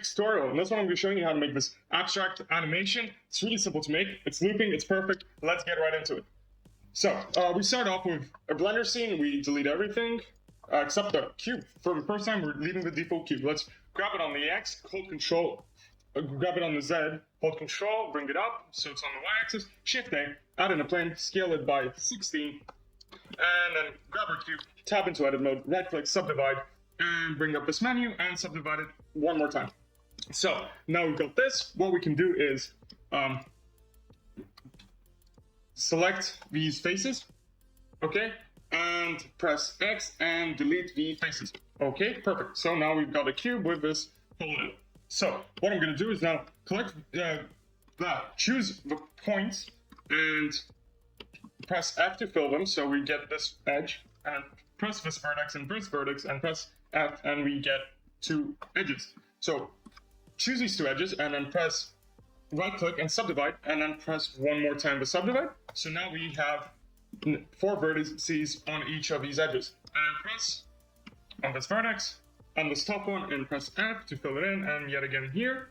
next tutorial. In this one, I'm going to be showing you how to make this abstract animation. It's really simple to make. It's looping. It's perfect. Let's get right into it. So we start off with a Blender scene. We delete everything except the cube. For the first time, we're leaving the default cube. Let's grab it on the X, hold Control, grab it on the Z, hold Control, bring it up so it's on the Y-axis, Shift A, add in a plane, scale it by 16, and then grab our cube, tap into edit mode, right-click, subdivide, and bring up this menu and subdivide it one more time. So now we've got this. What we can do is select these faces, okay, and press X and delete the faces. Okay, perfect. So now we've got a cube with this hole in it. So what I'm going to do is now choose the points and press F to fill them, so we get this edge, and press this vertex and press F, and we get two edges. So choose these two edges and then press right click and subdivide, and then press one more time to subdivide. So now we have 4 vertices on each of these edges. And press on this vertex, on this top one, and press F to fill it in, and yet again here,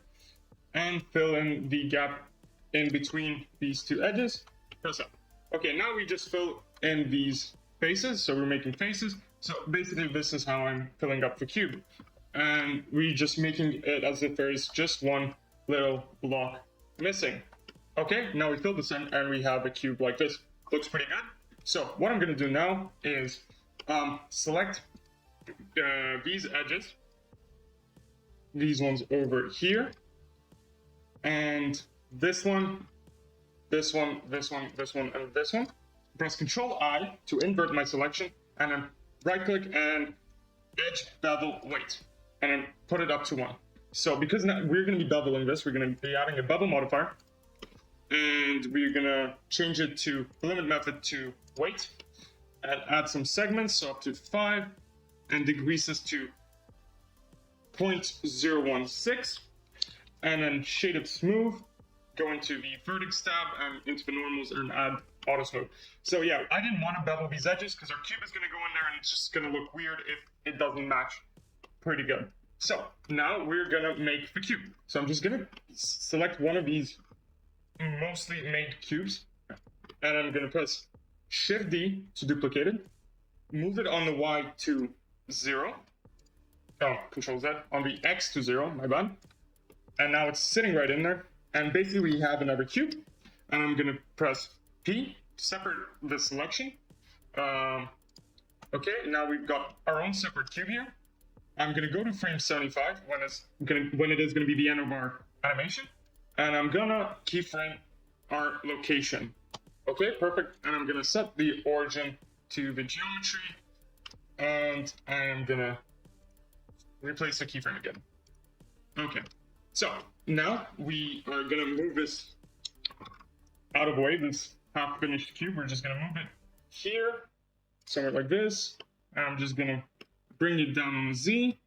and fill in the gap in between these two edges. Press F. Okay, now we just fill in these faces, so we're making faces. So basically this is how I'm filling up the cube. And we're just making it as if there is just one little block missing. Okay, now we fill this in and we have a cube like this. Looks pretty good. So what I'm going to do now is select these edges, these ones over here, and this one, this one, this one, this one, and this one. Press Control I to invert my selection, and then right click and edge bevel weight, and then put it up to 1. So because now we're going to be beveling this, we're going to be adding a bevel modifier, and we're going to change it to limit method to weight, and add some segments, so up to 5, and decrease this to 0.016, and then shade it smooth, go into the vertex tab and into the normals and add auto smooth. So yeah, I didn't want to bevel these edges because our cube is going to go in there and it's just going to look weird if it doesn't match pretty good. So now we're going to make the cube. So I'm just going to select one of these mostly made cubes, and I'm going to press Shift D to duplicate it, move it on the Y to 0, Control Z, on the X to 0, my bad, and now it's sitting right in there, and basically we have another cube, and I'm going to press P to separate the selection. Okay, now we've got our own separate cube here. I'm going to go to frame 75 when it is going to be the end of our animation, and I'm going to keyframe our location. Okay, perfect, and I'm going to set the origin to the geometry, and I'm going to replace the keyframe again. Okay, so now we are going to move this out of the way, this half-finished cube. We're just going to move it here, somewhere like this, and I'm just going to bring it down on the Z,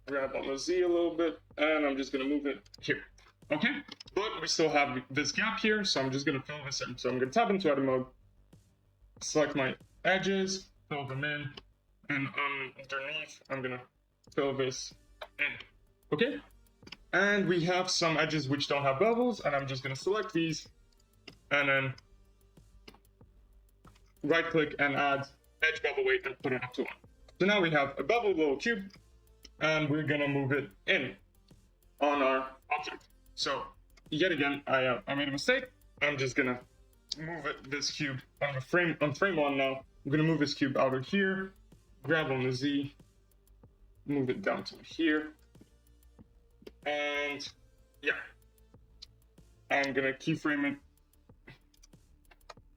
grab on the Z a little bit, and I'm just going to move it here. Okay, but we still have this gap here, so I'm just going to fill this in. So I'm going to tap into edit mode, select my edges, fill them in, and underneath, I'm going to fill this in. Okay, and we have some edges which don't have bevels, and I'm just going to select these, and then right click and add edge bevel weight and put it up to 1. So now we have a beveled little cube, and we're going to move it in on our object. So yet again, I made a mistake. I'm just gonna move this cube on frame 1 now. I'm gonna move this cube out of here, grab on the Z, move it down to here, and yeah, I'm gonna keyframe it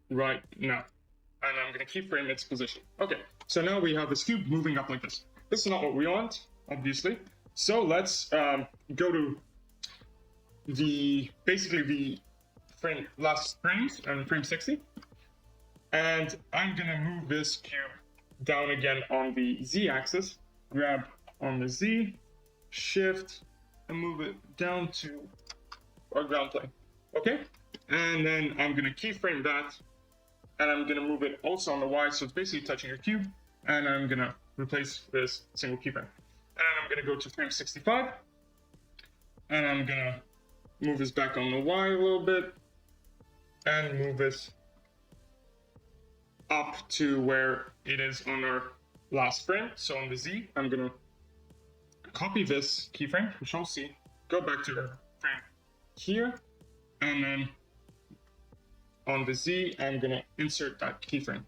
right now, and I'm gonna keyframe its position. Okay, so now we have this cube moving up like this. This is not what we want, obviously. So let's go to basically the last frames and frame 60, and I'm gonna move this cube down again on the Z axis, grab on the Z, shift, and move it down to our ground plane. Okay, and then I'm gonna keyframe that, and I'm gonna move it also on the Y, so it's basically touching your cube, and I'm gonna replace this single keyframe. And I'm gonna go to frame 65. And I'm gonna move this back on the Y a little bit. And move this up to where it is on our last frame. So on the Z, I'm gonna copy this keyframe, Control C, go back to our frame here, and then on the Z, I'm gonna insert that keyframe.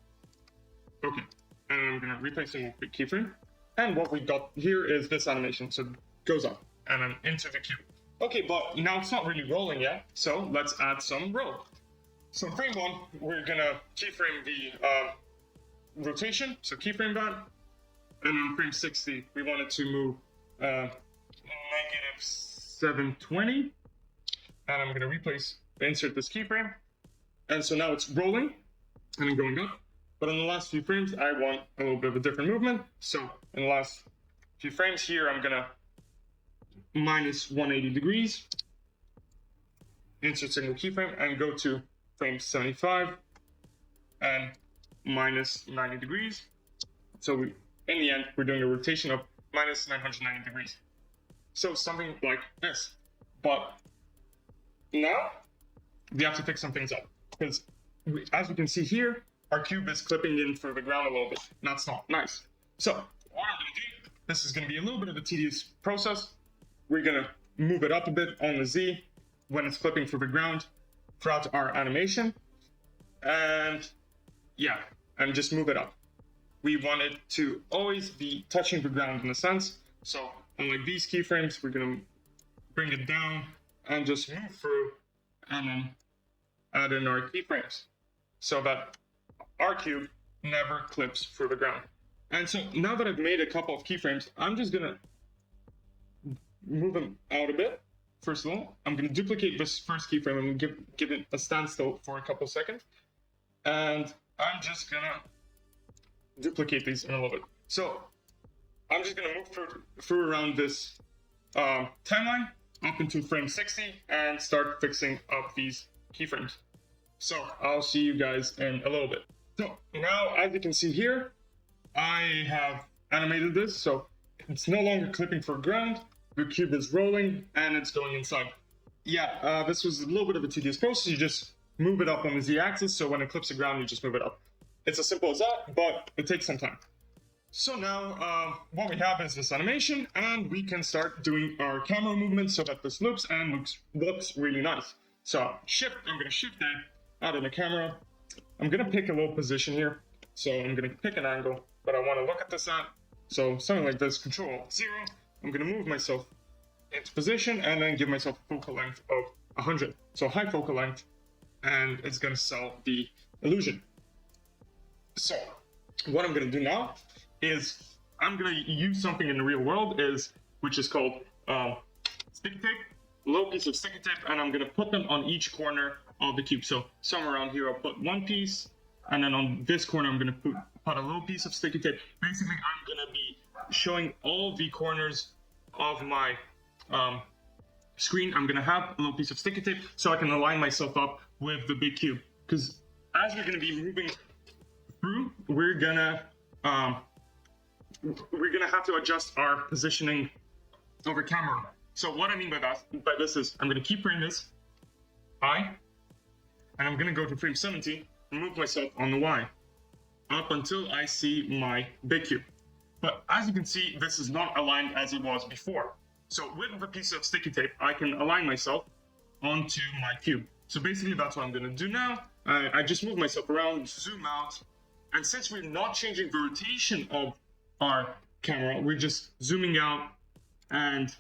Okay, and I'm gonna replace it with the keyframe. And what we got here is this animation, so it goes up and then into the cube. Okay, but now it's not really rolling yet, so let's add some roll. So frame 1, we're gonna keyframe the rotation, so keyframe that. And on frame 60, we wanted to move -720. And I'm gonna insert this keyframe. And so now it's rolling and then going up. But in the last few frames, I want a little bit of a different movement. So in the last few frames here, I'm gonna -180 degrees, insert single keyframe, and go to frame 75 and -90 degrees. So in the end, we're doing a rotation of -990 degrees. So something like this. But now we have to fix some things up, because as we can see here, our cube is clipping in through the ground a little bit. That's not nice. So what I'm gonna do, this is gonna be a little bit of a tedious process. We're gonna move it up a bit on the Z when it's clipping through the ground throughout our animation. And yeah, and just move it up. We want it to always be touching the ground in a sense. So unlike these keyframes, we're gonna bring it down and just move through and then add in our keyframes so that our cube never clips through the ground. And so now that I've made a couple of keyframes, I'm just gonna move them out a bit. First of all, I'm gonna duplicate this first keyframe and give it a standstill for a couple seconds. And I'm just gonna duplicate these in a little bit. So I'm just gonna move through around this timeline up into frame 60 and start fixing up these keyframes. So I'll see you guys in a little bit. So now, as you can see here, I have animated this, so it's no longer clipping for ground. The cube is rolling and it's going inside. Yeah, this was a little bit of a tedious process. You just move it up on the Z-axis, so when it clips the ground, you just move it up. It's as simple as that, but it takes some time. So now, what we have is this animation, and we can start doing our camera movement so that this loops and looks really nice. So I'm gonna shift that out of the camera. I'm gonna pick a little position here. So I'm gonna pick an angle that I wanna look at this at. So something like this, Control-0. I'm gonna move myself into position and then give myself a focal length of 100. So high focal length, and it's gonna sell the illusion. So what I'm gonna do now is I'm gonna use something in the real world which is called sticky tape, a little piece of sticky tape, and I'm gonna put them on each corner of the cube. So somewhere around here, I'll put one piece, and then on this corner, I'm gonna put a little piece of sticky tape. Basically, I'm gonna be showing all the corners of my screen. I'm gonna have a little piece of sticky tape so I can align myself up with the big cube. Because as we're gonna be moving through, we're gonna have to adjust our positioning over camera. So what I mean by this is I'm gonna keyframe this I, and I'm gonna go to frame 70 and move myself on the Y up until I see my big cube. But as you can see, this is not aligned as it was before. So with a piece of sticky tape, I can align myself onto my cube. So basically that's what I'm gonna do now. I just move myself around, zoom out, and since we're not changing the rotation of our camera, we're just zooming out and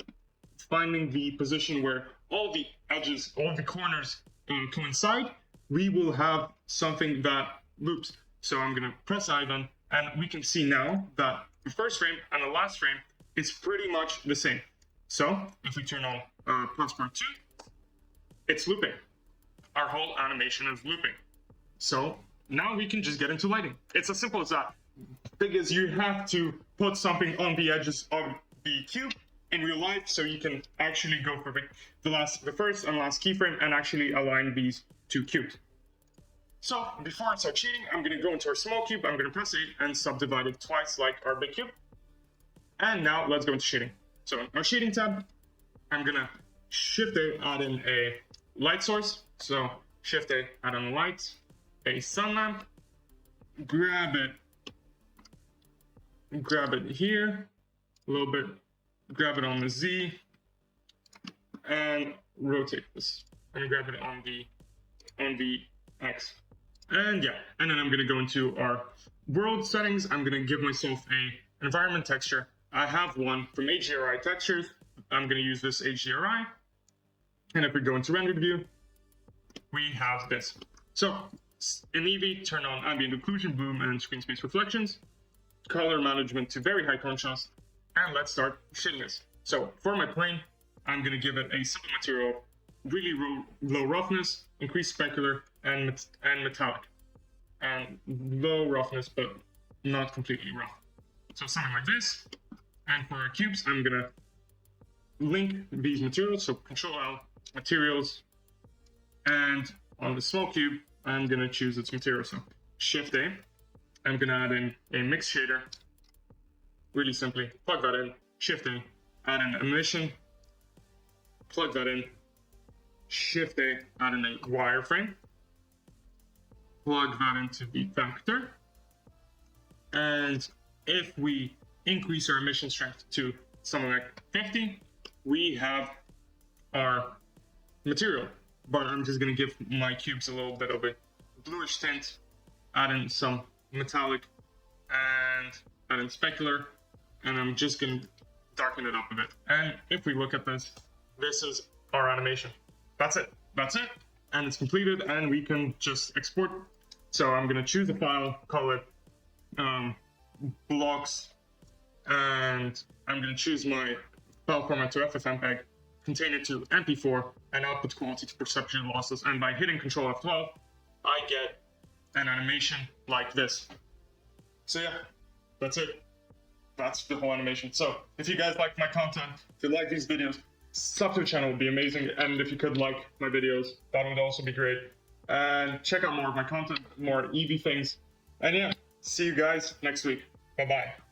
finding the position where all the edges, all the corners coincide, we will have something that loops. So I'm gonna press I then, and we can see now that the first frame and the last frame is pretty much the same. So if we turn on +2, it's looping. Our whole animation is looping. So now we can just get into lighting. It's as simple as that. Because you have to put something on the edges of the cube in real life, so you can actually go for the first and last keyframe and actually align these two cubes. So before I start cheating, I'm gonna go into our small cube, I'm gonna press 8 and subdivide it twice like our big cube. And now let's go into shading. So in our shading tab, I'm gonna Shift A, add in a light source. So Shift A, add in a light, a sun lamp, grab it here, a little bit, grab it on the Z, and rotate this. And grab it on the X. And yeah, and then I'm gonna go into our world settings. I'm gonna give myself a environment texture. I have one from HDRI Textures. I'm gonna use this HDRI. And if we go into rendered view, we have this. So in Eevee, turn on ambient occlusion, bloom, and screen space reflections, color management to very high contrast, and let's start shading this. So for my plane, I'm gonna give it a simple material, really low roughness, increased specular, and metallic. And low roughness, but not completely rough. So something like this. And for our cubes, I'm gonna link these materials. So Control-L, materials, and on the small cube, I'm gonna choose its material. So Shift A, I'm gonna add in a mix shader. Really simply, plug that in, Shift A, add in emission, plug that in, Shift A, add in a wireframe, plug that into the vector, and if we increase our emission strength to something like 50, we have our material. But I'm just going to give my cubes a little bit of a bluish tint, add in some metallic, and add in specular, and I'm just going to darken it up a bit. And if we look at this, this is our animation. That's it. And it's completed, and we can just export. So I'm going to choose a file, call it blocks, and I'm going to choose my file format to FFmpeg, contain it to MP4, and output quality to perception losses. And by hitting Control F12, I get an animation like this. So yeah, that's it. That's the whole animation. So if you guys like my content, if you like these videos, sub to the channel would be amazing. And if you could like my videos, that would also be great. And check out more of my content, more Eevee things. And yeah, see you guys next week. Bye-bye.